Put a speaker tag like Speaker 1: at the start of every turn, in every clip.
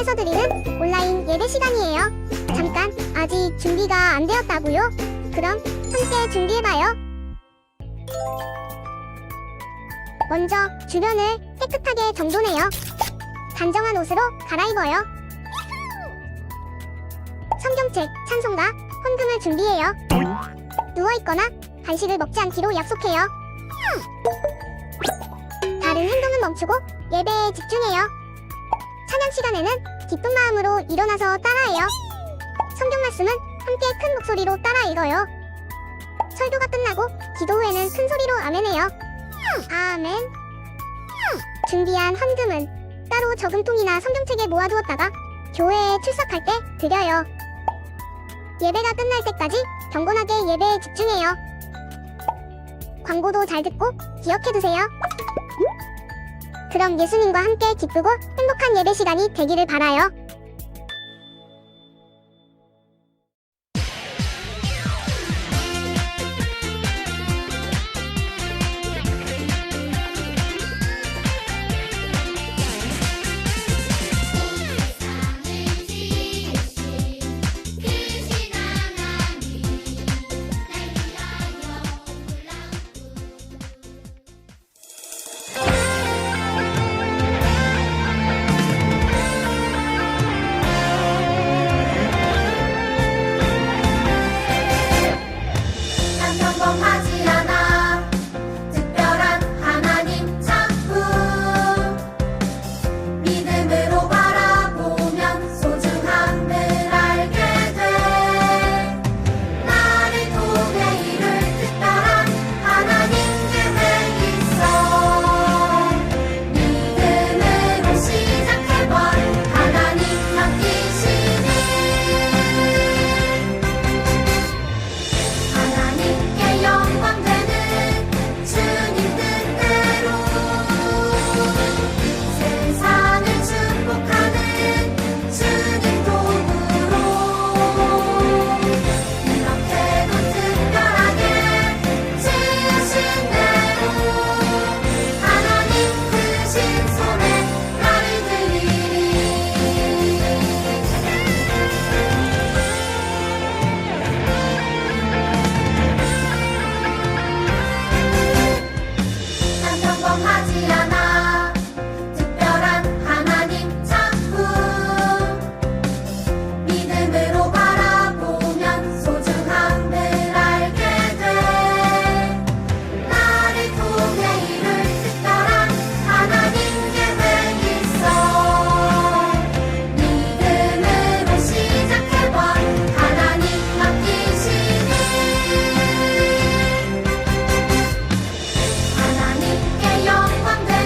Speaker 1: 통해서 드리는 온라인 예배 시간이에요. 잠깐, 아직 준비가 안 되었다고요? 그럼 함께 준비해봐요. 먼저 주변을 깨끗하게 정돈해요. 단정한 옷으로 갈아입어요. 성경책, 찬송가, 헌금을 준비해요. 누워있거나 간식을 먹지 않기로 약속해요. 다른 행동은 멈추고 예배에 집중해요. 찬양 시간에는 기쁜 마음으로 일어나서 따라해요. 성경 말씀은 함께 큰 목소리로 따라 읽어요. 설교가 끝나고 기도 후에는 큰 소리로 아멘해요. 아멘. 준비한 헌금은 따로 저금통이나 성경책에 모아두었다가 교회에 출석할 때 드려요. 예배가 끝날 때까지 경건하게 예배에 집중해요. 광고도 잘 듣고 기억해두세요. 그럼 예수님과 함께 기쁘고 행복한 예배 시간이 되기를 바라요.
Speaker 2: 평범하지 않아 특별한 하나님 작품 믿음으로 바라보면 소중함을 알게 돼 나를 통해 이룰 특별한 하나님 계획 있어 믿음으로 시작해봐 하나님 맡기시니 하나님께 영광 되는 주님 뜻대로 세상을 축복하는 주님 도구로 이렇게도 특별하게 지으신 대로 하나님 크신 손에 나를 드리리 난 평범하지 않아 특별한 하나님 작품 믿음으로 바라보면 소중함을 알게 돼 나를 통해 이룰 특별한 하나님 계획 있어 믿음으로 시작해봐 하나님 맡기시니 하나님께 영광 되는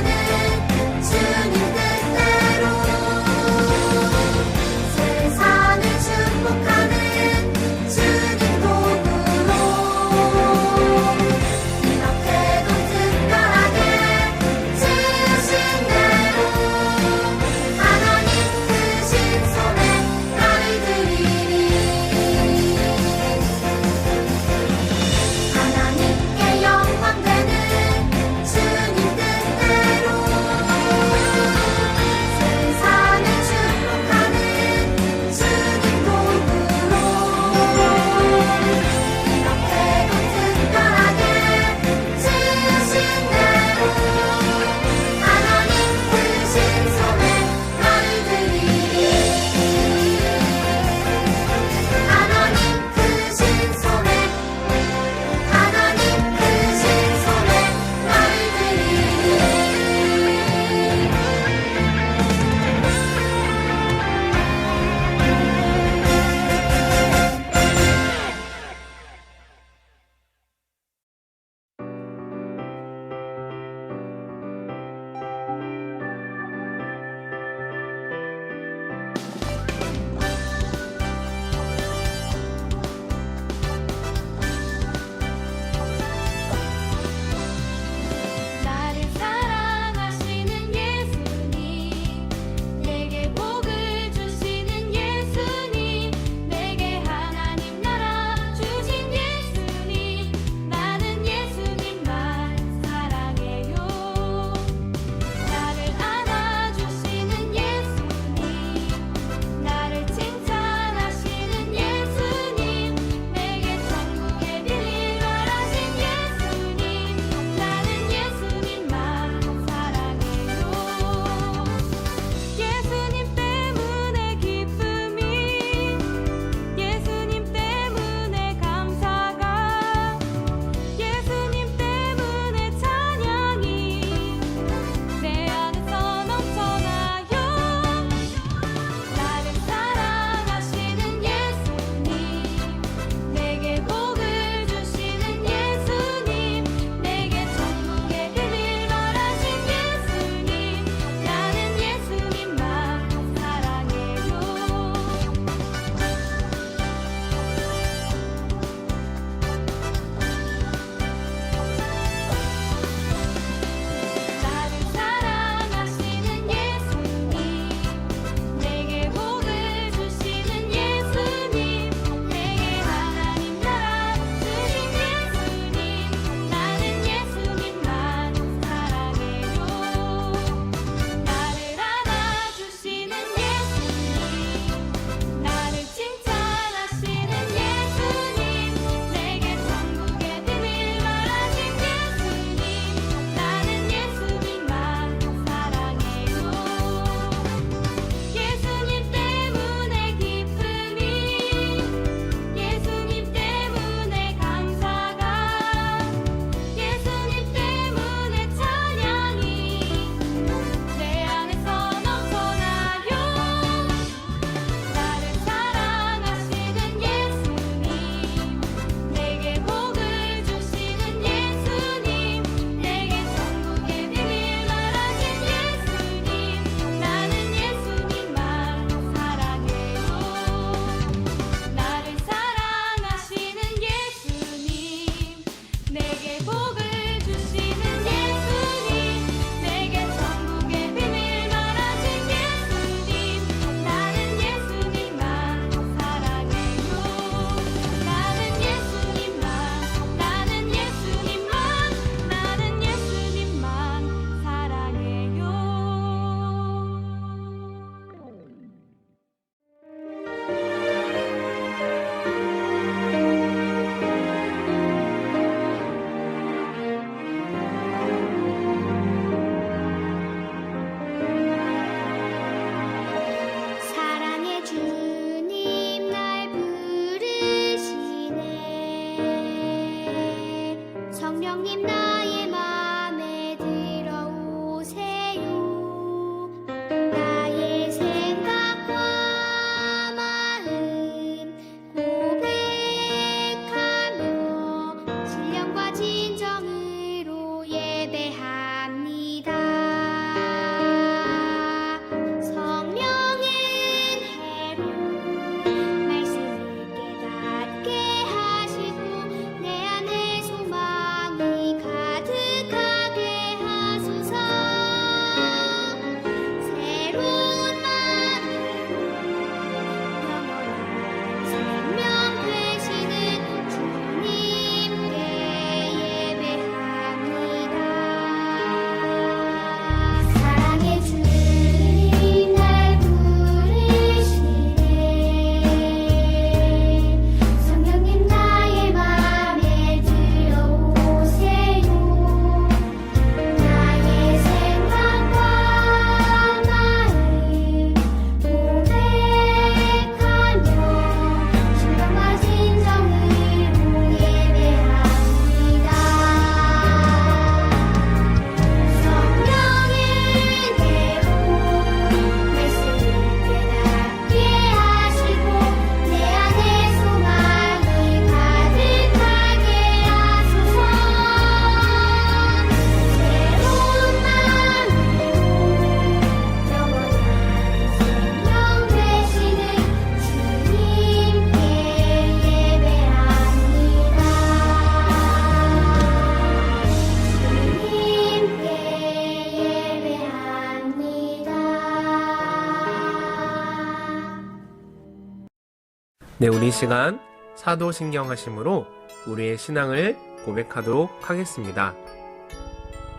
Speaker 3: 네, 우리 시간 사도신경하심으로 우리의 신앙을 고백하도록 하겠습니다.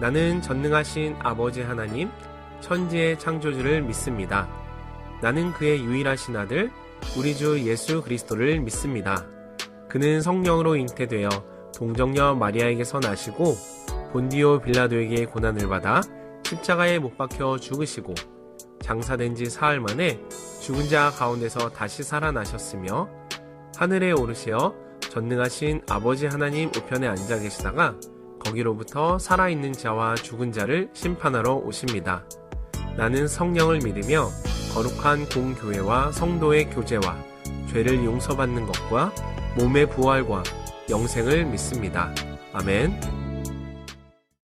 Speaker 3: 나는 전능하신 아버지 하나님, 천지의 창조주를 믿습니다. 나는 그의 유일하신 아들, 우리 주 예수 그리스도를 믿습니다. 그는 성령으로 잉태되어 동정녀 마리아에게서 나시고 본디오 빌라도에게 고난을 받아 십자가에 못 박혀 죽으시고 장사된 지 사흘 만에 죽은 자 가운데서 다시 살아나셨으며 하늘에 오르시어 전능하신 아버지 하나님 우편에 앉아 계시다가 거기로부터 살아있는 자와 죽은 자를 심판하러 오십니다. 나는 성령을 믿으며 거룩한 공교회와 성도의 교제와 죄를 용서받는 것과 몸의 부활과 영생을 믿습니다. 아멘.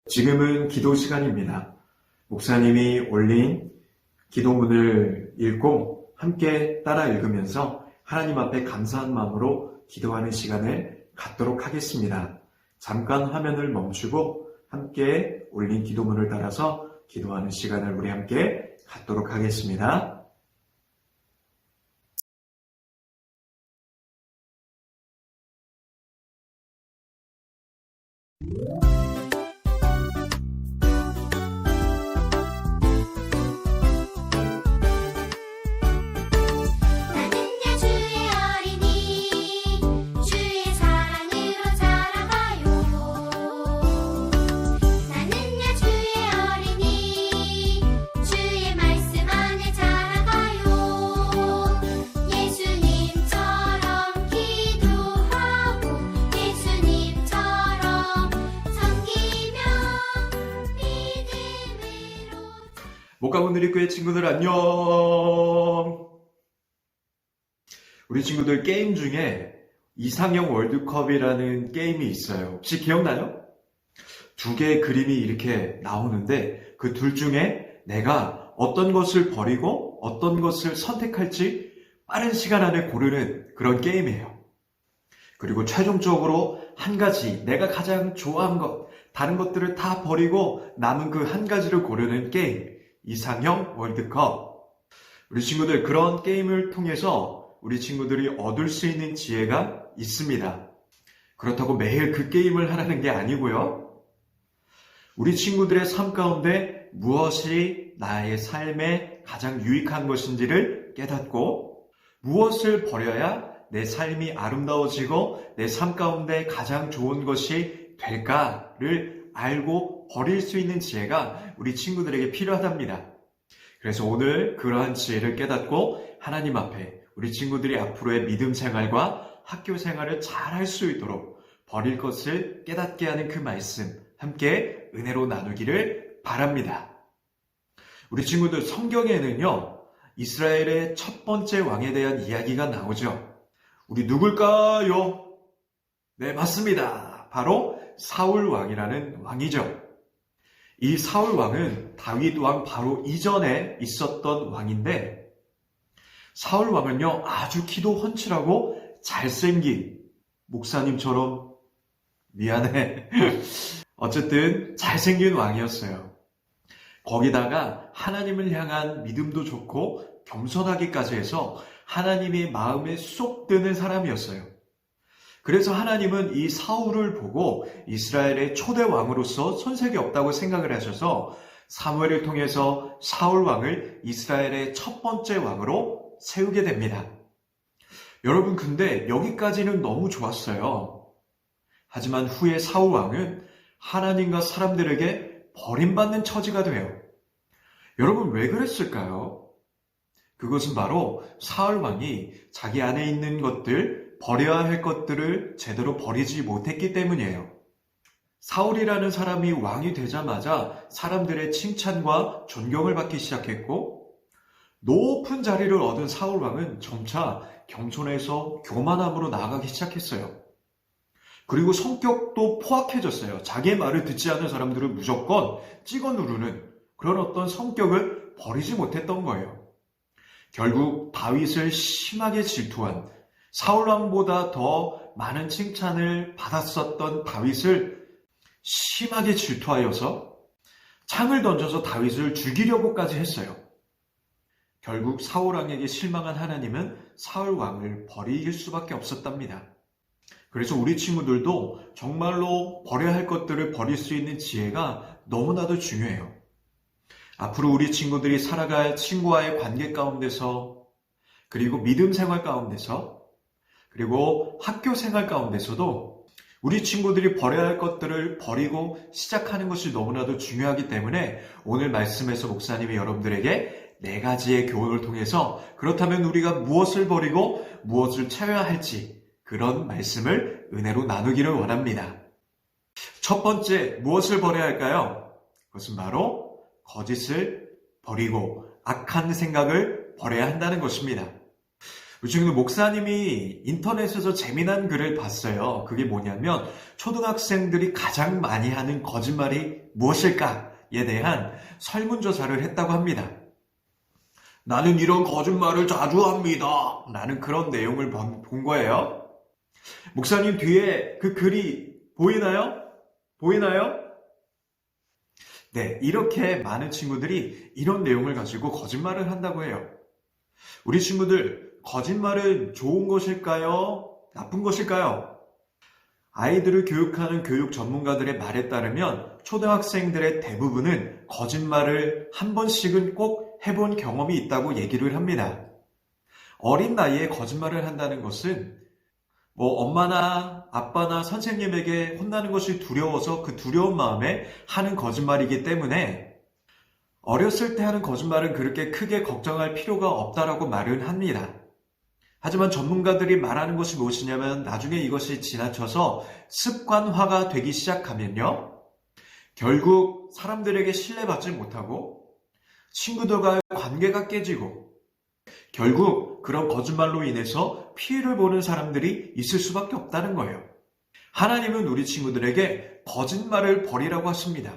Speaker 4: 지금은 기도 시간입니다. 목사님이 올린 기도문을 읽고 함께 따라 읽으면서 하나님 앞에 감사한 마음으로 기도하는 시간을 갖도록 하겠습니다. 잠깐 화면을 멈추고 함께 올린 기도문을 따라서 기도하는 시간을 우리 함께 갖도록 하겠습니다.
Speaker 2: 나는야 주의 어린이 주의 사랑으로 자라가요. 나는야 주의 어린이 주의 말씀 안에 자라가요. 예수님처럼 기도하고 예수님처럼 섬기며 믿음으로.
Speaker 4: 목가문누리교회 친구들 안녕. 우리 친구들 게임 중에 이상형 월드컵이라는 게임이 있어요. 혹시 기억나요? 두 개의 그림이 이렇게 나오는데 그 둘 중에 내가 어떤 것을 버리고 어떤 것을 선택할지 빠른 시간 안에 고르는 그런 게임이에요. 그리고 최종적으로 한 가지 내가 가장 좋아한 것, 다른 것들을 다 버리고 남은 그 한 가지를 고르는 게임, 이상형 월드컵. 우리 친구들 그런 게임을 통해서 우리 친구들이 얻을 수 있는 지혜가 있습니다. 그렇다고 매일 그 게임을 하라는 게 아니고요. 우리 친구들의 삶 가운데 무엇이 나의 삶에 가장 유익한 것인지를 깨닫고 무엇을 버려야 내 삶이 아름다워지고 내 삶 가운데 가장 좋은 것이 될까를 알고 버릴 수 있는 지혜가 우리 친구들에게 필요하답니다. 그래서 오늘 그러한 지혜를 깨닫고 하나님 앞에 우리 친구들이 앞으로의 믿음 생활과 학교 생활을 잘 할 수 있도록 버릴 것을 깨닫게 하는 그 말씀 함께 은혜로 나누기를 바랍니다. 우리 친구들 성경에는요, 이스라엘의 첫 번째 왕에 대한 이야기가 나오죠. 우리 누굴까요? 네, 맞습니다. 바로 사울 왕이라는 왕이죠. 이 사울 왕은 다윗 왕 바로 이전에 있었던 왕인데 사울 왕은요, 아주 키도 훤칠하고 잘생긴 목사님처럼 미안해. 어쨌든 잘생긴 왕이었어요. 거기다가 하나님을 향한 믿음도 좋고 겸손하기까지 해서 하나님의 마음에 쏙 드는 사람이었어요. 그래서 하나님은 이 사울을 보고 이스라엘의 초대 왕으로서 손색이 없다고 생각을 하셔서 사무엘을 통해서 사울 왕을 이스라엘의 첫 번째 왕으로 세우게 됩니다. 여러분, 근데 여기까지는 너무 좋았어요. 하지만 후에 사울 왕은 하나님과 사람들에게 버림받는 처지가 돼요. 여러분, 왜 그랬을까요? 그것은 바로 사울 왕이 자기 안에 있는 것들, 버려야 할 것들을 제대로 버리지 못했기 때문이에요. 사울이라는 사람이 왕이 되자마자 사람들의 칭찬과 존경을 받기 시작했고 높은 자리를 얻은 사울 왕은 점차 겸손해서 교만함으로 나아가기 시작했어요. 그리고 성격도 포악해졌어요. 자기의 말을 듣지 않는 사람들을 무조건 찍어 누르는 그런 어떤 성격을 버리지 못했던 거예요. 결국 다윗을 심하게 질투한 사울 왕보다 더 많은 칭찬을 받았었던 다윗을 심하게 질투하여서 창을 던져서 다윗을 죽이려고까지 했어요. 결국 사울왕에게 실망한 하나님은 사울왕을 버릴 수밖에 없었답니다. 그래서 우리 친구들도 정말로 버려야 할 것들을 버릴 수 있는 지혜가 너무나도 중요해요. 앞으로 우리 친구들이 살아갈 친구와의 관계 가운데서, 그리고 믿음 생활 가운데서, 그리고 학교 생활 가운데서도 우리 친구들이 버려야 할 것들을 버리고 시작하는 것이 너무나도 중요하기 때문에 오늘 말씀에서 목사님이 여러분들에게 4가지의 교훈을 통해서 그렇다면 우리가 무엇을 버리고 무엇을 채워야 할지 그런 말씀을 은혜로 나누기를 원합니다. 첫 번째, 무엇을 버려야 할까요? 그것은 바로 거짓을 버리고 악한 생각을 버려야 한다는 것입니다. 요즘 목사님이 인터넷에서 재미난 글을 봤어요. 그게 뭐냐면 초등학생들이 가장 많이 하는 거짓말이 무엇일까에 대한 설문조사를 했다고 합니다. 나는 이런 거짓말을 자주 합니다. 라는 그런 내용을 본 거예요. 목사님 뒤에 그 글이 보이나요? 보이나요? 네, 이렇게 많은 친구들이 이런 내용을 가지고 거짓말을 한다고 해요. 우리 친구들, 거짓말은 좋은 것일까요? 나쁜 것일까요? 아이들을 교육하는 교육 전문가들의 말에 따르면 초등학생들의 대부분은 거짓말을 한 번씩은 꼭 해본 경험이 있다고 얘기를 합니다. 어린 나이에 거짓말을 한다는 것은 엄마나 아빠나 선생님에게 혼나는 것이 두려워서 그 두려운 마음에 하는 거짓말이기 때문에 어렸을 때 하는 거짓말은 그렇게 크게 걱정할 필요가 없다라고 말을 합니다. 하지만 전문가들이 말하는 것이 무엇이냐면 나중에 이것이 지나쳐서 습관화가 되기 시작하면요. 결국 사람들에게 신뢰받지 못하고 친구들과의 관계가 깨지고 결국 그런 거짓말로 인해서 피해를 보는 사람들이 있을 수밖에 없다는 거예요. 하나님은 우리 친구들에게 거짓말을 버리라고 하십니다.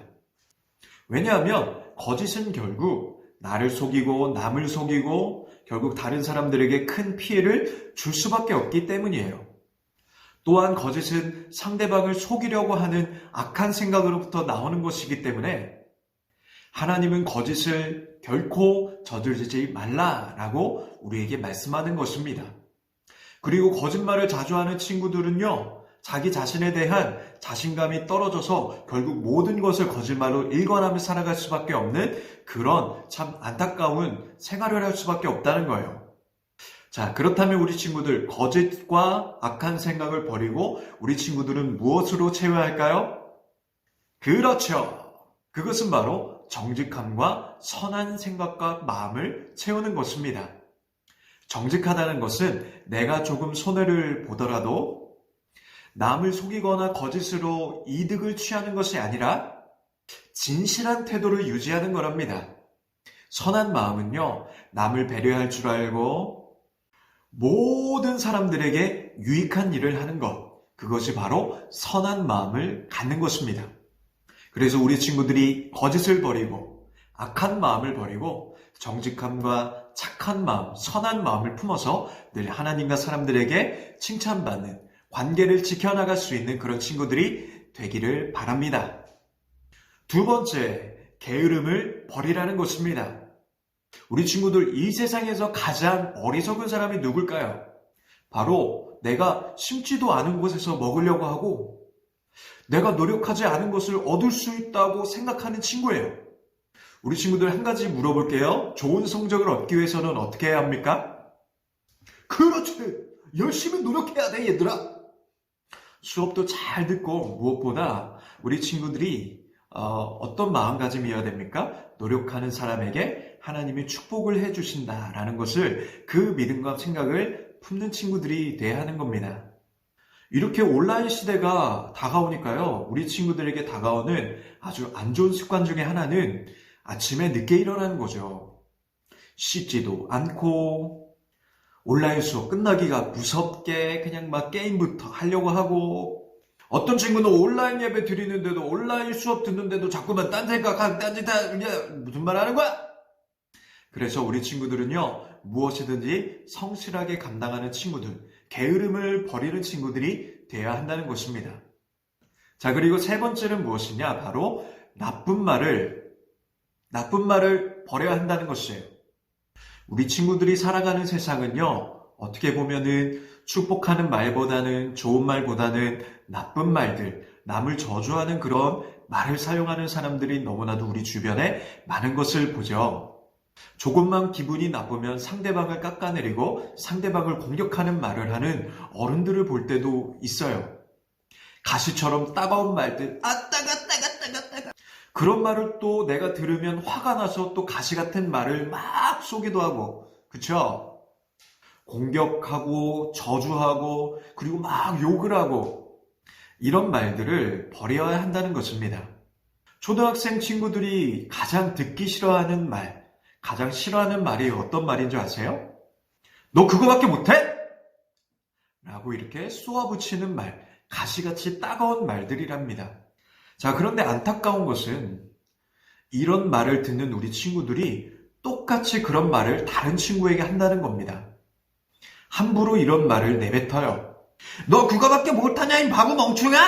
Speaker 4: 왜냐하면 거짓은 결국 나를 속이고 남을 속이고 결국 다른 사람들에게 큰 피해를 줄 수밖에 없기 때문이에요. 또한 거짓은 상대방을 속이려고 하는 악한 생각으로부터 나오는 것이기 때문에 하나님은 거짓을 결코 저지르지 말라라고 우리에게 말씀하는 것입니다. 그리고 거짓말을 자주 하는 친구들은요, 자기 자신에 대한 자신감이 떨어져서 결국 모든 것을 거짓말로 일관하며 살아갈 수밖에 없는 그런 참 안타까운 생활을 할 수밖에 없다는 거예요. 자, 그렇다면 우리 친구들, 거짓과 악한 생각을 버리고 우리 친구들은 무엇으로 채워야 할까요? 그렇죠. 그것은 바로 정직함과 선한 생각과 마음을 채우는 것입니다. 정직하다는 것은 내가 조금 손해를 보더라도 남을 속이거나 거짓으로 이득을 취하는 것이 아니라 진실한 태도를 유지하는 거랍니다. 선한 마음은요, 남을 배려할 줄 알고 모든 사람들에게 유익한 일을 하는 것, 그것이 바로 선한 마음을 갖는 것입니다. 그래서 우리 친구들이 거짓을 버리고 악한 마음을 버리고 정직함과 착한 마음, 선한 마음을 품어서 늘 하나님과 사람들에게 칭찬받는 관계를 지켜나갈 수 있는 그런 친구들이 되기를 바랍니다. 두 번째, 게으름을 버리라는 것입니다. 우리 친구들, 이 세상에서 가장 어리석은 사람이 누굴까요? 바로 내가 심지도 않은 곳에서 먹으려고 하고 내가 노력하지 않은 것을 얻을 수 있다고 생각하는 친구예요. 우리 친구들 한 가지 물어볼게요. 좋은 성적을 얻기 위해서는 어떻게 해야 합니까? 그렇지! 열심히 노력해야 돼, 얘들아! 수업도 잘 듣고 무엇보다 우리 친구들이 어떤 마음가짐이어야 됩니까? 노력하는 사람에게 하나님이 축복을 해주신다라는 것을 그 믿음과 생각을 품는 친구들이 돼야 하는 겁니다. 이렇게 온라인 시대가 다가오니까요, 우리 친구들에게 다가오는 아주 안 좋은 습관 중에 하나는 아침에 늦게 일어나는 거죠. 씻지도 않고 온라인 수업 끝나기가 무섭게 그냥 막 게임부터 하려고 하고, 어떤 친구는 온라인 예배 드리는데도 온라인 수업 듣는데도 자꾸만 딴 생각하고 딴 짓 무슨 말 하는 거야? 그래서 우리 친구들은요, 무엇이든지 성실하게 감당하는 친구들, 게으름을 버리는 친구들이 되어야 한다는 것입니다. 자, 그리고 세 번째는 무엇이냐? 바로 나쁜 말을 버려야 한다는 것이에요. 우리 친구들이 살아가는 세상은요, 어떻게 보면은 축복하는 말보다는 좋은 말보다는 나쁜 말들, 남을 저주하는 그런 말을 사용하는 사람들이 너무나도 우리 주변에 많은 것을 보죠. 조금만 기분이 나쁘면 상대방을 깎아내리고 상대방을 공격하는 말을 하는 어른들을 볼 때도 있어요. 가시처럼 따가운 말들, 따가. 그런 말을 또 내가 들으면 화가 나서 또 가시 같은 말을 막 쏘기도 하고, 그쵸? 공격하고, 저주하고, 그리고 막 욕을 하고, 이런 말들을 버려야 한다는 것입니다. 초등학생 친구들이 가장 듣기 싫어하는 말, 가장 싫어하는 말이 어떤 말인 줄 아세요? 너 그거밖에 못해? 라고 이렇게 쏘아붙이는 말, 가시같이 따가운 말들이랍니다. 자, 그런데 안타까운 것은 이런 말을 듣는 우리 친구들이 똑같이 그런 말을 다른 친구에게 한다는 겁니다. 함부로 이런 말을 내뱉어요. 너 그거밖에 못하냐, 이 바보 멍충아?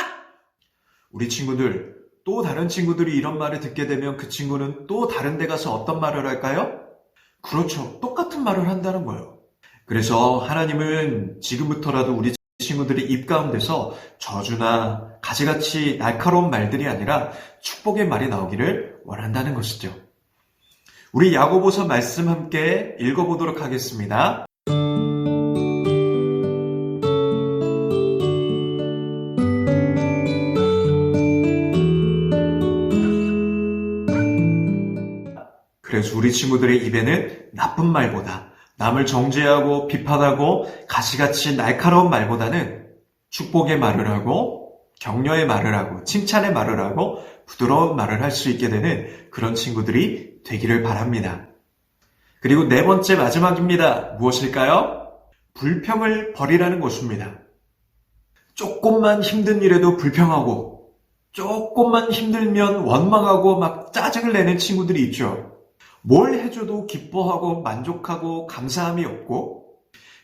Speaker 4: 우리 친구들, 또 다른 친구들이 이런 말을 듣게 되면 그 친구는 또 다른 데 가서 어떤 말을 할까요? 그렇죠. 똑같은 말을 한다는 거예요. 그래서 하나님은 지금부터라도 우리 친구들이 입 가운데서 저주나 가시같이 날카로운 말들이 아니라 축복의 말이 나오기를 원한다는 것이죠. 우리 야고보서 말씀 함께 읽어보도록 하겠습니다. 그래서 우리 친구들의 입에는 나쁜 말보다 남을 정죄하고 비판하고 가시같이 날카로운 말보다는 축복의 말을 하고 격려의 말을 하고 칭찬의 말을 하고 부드러운 말을 할 수 있게 되는 그런 친구들이 되기를 바랍니다. 그리고 네 번째 마지막입니다. 무엇일까요? 불평을 버리라는 것입니다. 조금만 힘든 일에도 불평하고 조금만 힘들면 원망하고 막 짜증을 내는 친구들이 있죠. 뭘 해줘도 기뻐하고 만족하고 감사함이 없고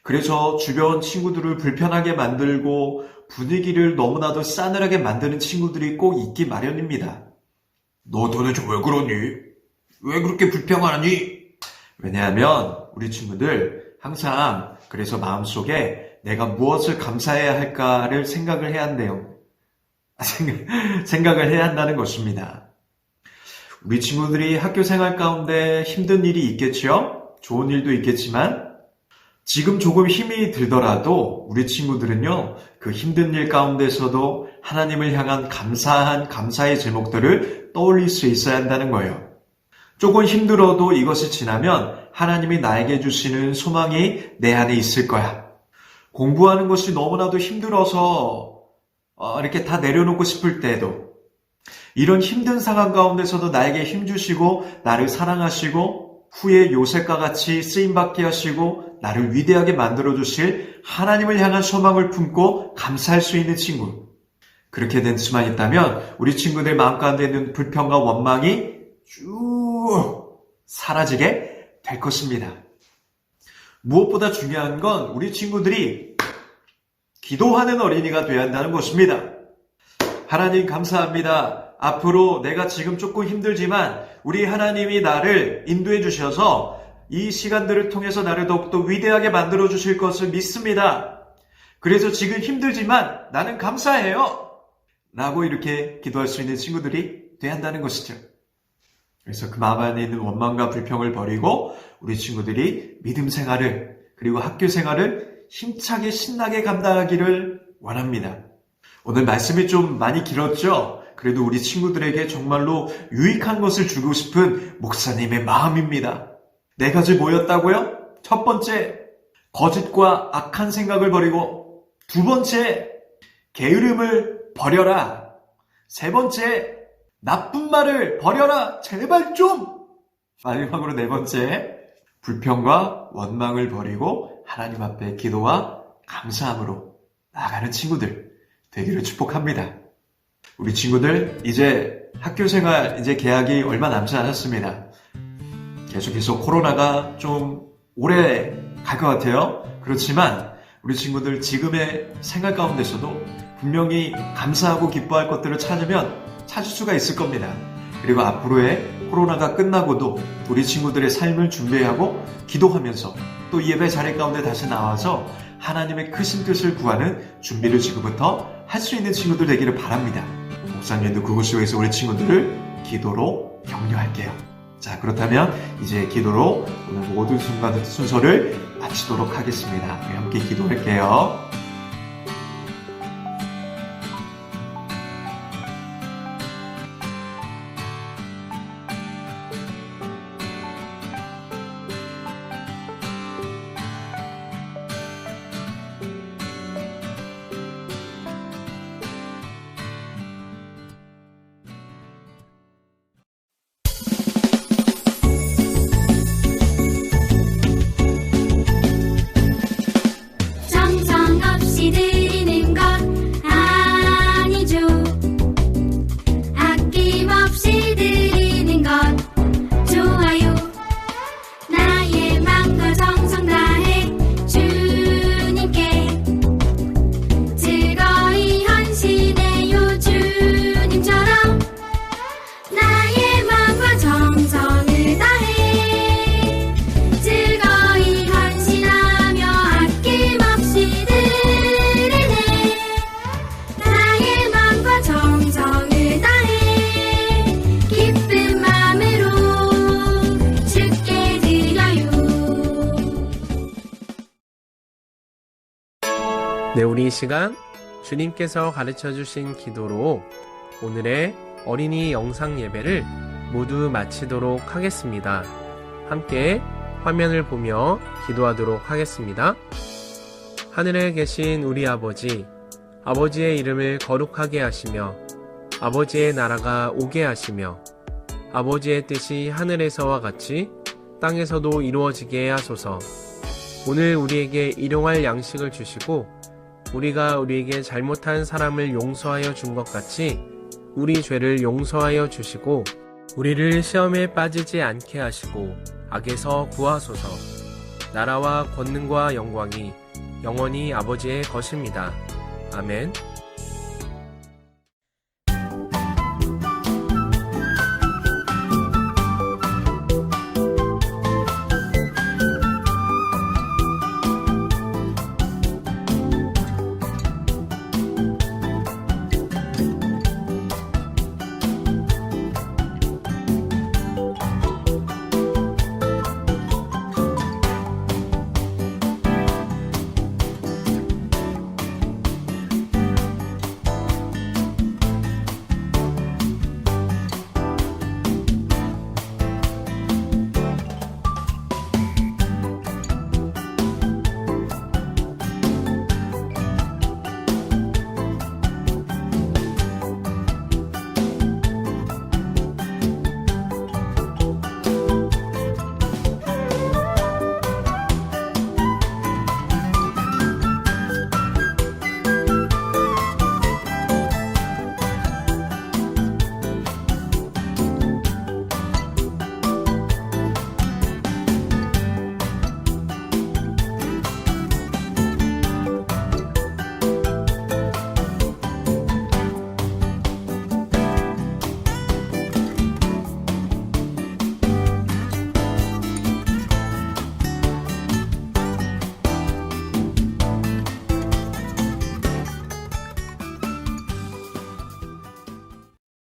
Speaker 4: 그래서 주변 친구들을 불편하게 만들고 분위기를 너무나도 싸늘하게 만드는 친구들이 꼭 있기 마련입니다. 너 도대체 왜 그러니? 왜 그렇게 불평하니? 왜냐하면 우리 친구들 항상 그래서 마음속에 내가 무엇을 감사해야 할까를 생각을 해야 한대요. 생각을 해야 한다는 것입니다. 우리 친구들이 학교 생활 가운데 힘든 일이 있겠죠? 좋은 일도 있겠지만 지금 조금 힘이 들더라도 우리 친구들은요, 그 힘든 일 가운데서도 하나님을 향한 감사의 제목들을 떠올릴 수 있어야 한다는 거예요. 조금 힘들어도 이것이 지나면 하나님이 나에게 주시는 소망이 내 안에 있을 거야. 공부하는 것이 너무나도 힘들어서 이렇게 다 내려놓고 싶을 때에도 이런 힘든 상황 가운데서도 나에게 힘주시고 나를 사랑하시고 후에 요셉과 같이 쓰임받게 하시고 나를 위대하게 만들어주실 하나님을 향한 소망을 품고 감사할 수 있는 친구. 그렇게 된 수만 있다면 우리 친구들 마음 가운데 있는 불평과 원망이 쭉 사라지게 될 것입니다. 무엇보다 중요한 건 우리 친구들이 기도하는 어린이가 되어야 한다는 것입니다. 하나님 감사합니다. 앞으로 내가 지금 조금 힘들지만 우리 하나님이 나를 인도해 주셔서 이 시간들을 통해서 나를 더욱더 위대하게 만들어 주실 것을 믿습니다. 그래서 지금 힘들지만 나는 감사해요. 라고 이렇게 기도할 수 있는 친구들이 돼야 한다는 것이죠. 그래서 그 마음 안에 있는 원망과 불평을 버리고 우리 친구들이 믿음 생활을 그리고 학교 생활을 힘차게 신나게 감당하기를 원합니다. 오늘 말씀이 좀 많이 길었죠? 그래도 우리 친구들에게 정말로 유익한 것을 주고 싶은 목사님의 마음입니다. 네 가지 뭐였다고요? 첫 번째, 거짓과 악한 생각을 버리고 두 번째, 게으름을 버려라. 세 번째, 나쁜 말을 버려라. 제발 좀! 마지막으로 네 번째, 불평과 원망을 버리고 하나님 앞에 기도와 감사함으로 나아가는 친구들 되기를 축복합니다. 우리 친구들 이제 학교생활 이제 개학이 얼마 남지 않았습니다. 계속해서 코로나가 좀 오래 갈 것 같아요. 그렇지만 우리 친구들 지금의 생활 가운데서도 분명히 감사하고 기뻐할 것들을 찾을 수가 있을 겁니다. 그리고 앞으로의 코로나가 끝나고도 우리 친구들의 삶을 준비하고 기도하면서 또 예배 자리 가운데 다시 나와서 하나님의 크신 뜻을 구하는 준비를 지금부터 할 수 있는 친구들 되기를 바랍니다. 목사님도 그곳 속에서 우리 친구들을 기도로 격려할게요. 자, 그렇다면 이제 기도로 오늘 모든 순서를 마치도록 하겠습니다. 우리 함께 기도할게요.
Speaker 2: 정성없이 드리는 것 아니죠. 아낌없이 드리는 것 좋아요. 나의 맘과 정성 다해 주님께 즐거이 헌신해요. 주님처럼 나의 맘과 정성을 다해 즐거이 헌신하며 아낌없이 드리네. 나의 맘과 정성을 다해 기쁜 마음으로 주께 드려요.
Speaker 3: 네, 우리 이 시간 주님께서 가르쳐 주신 기도로 오늘의 어린이 영상 예배를 모두 마치도록 하겠습니다. 함께 화면을 보며 기도하도록 하겠습니다. 하늘에 계신 우리 아버지, 아버지의 이름을 거룩하게 하시며 아버지의 나라가 오게 하시며 아버지의 뜻이 하늘에서와 같이 땅에서도 이루어지게 하소서. 오늘 우리에게 일용할 양식을 주시고 우리가 우리에게 잘못한 사람을 용서하여 준 것 같이 우리 죄를 용서하여 주시고 우리를 시험에 빠지지 않게 하시고 악에서 구하소서. 나라와 권능과 영광이 영원히 아버지의 것입니다. 아멘.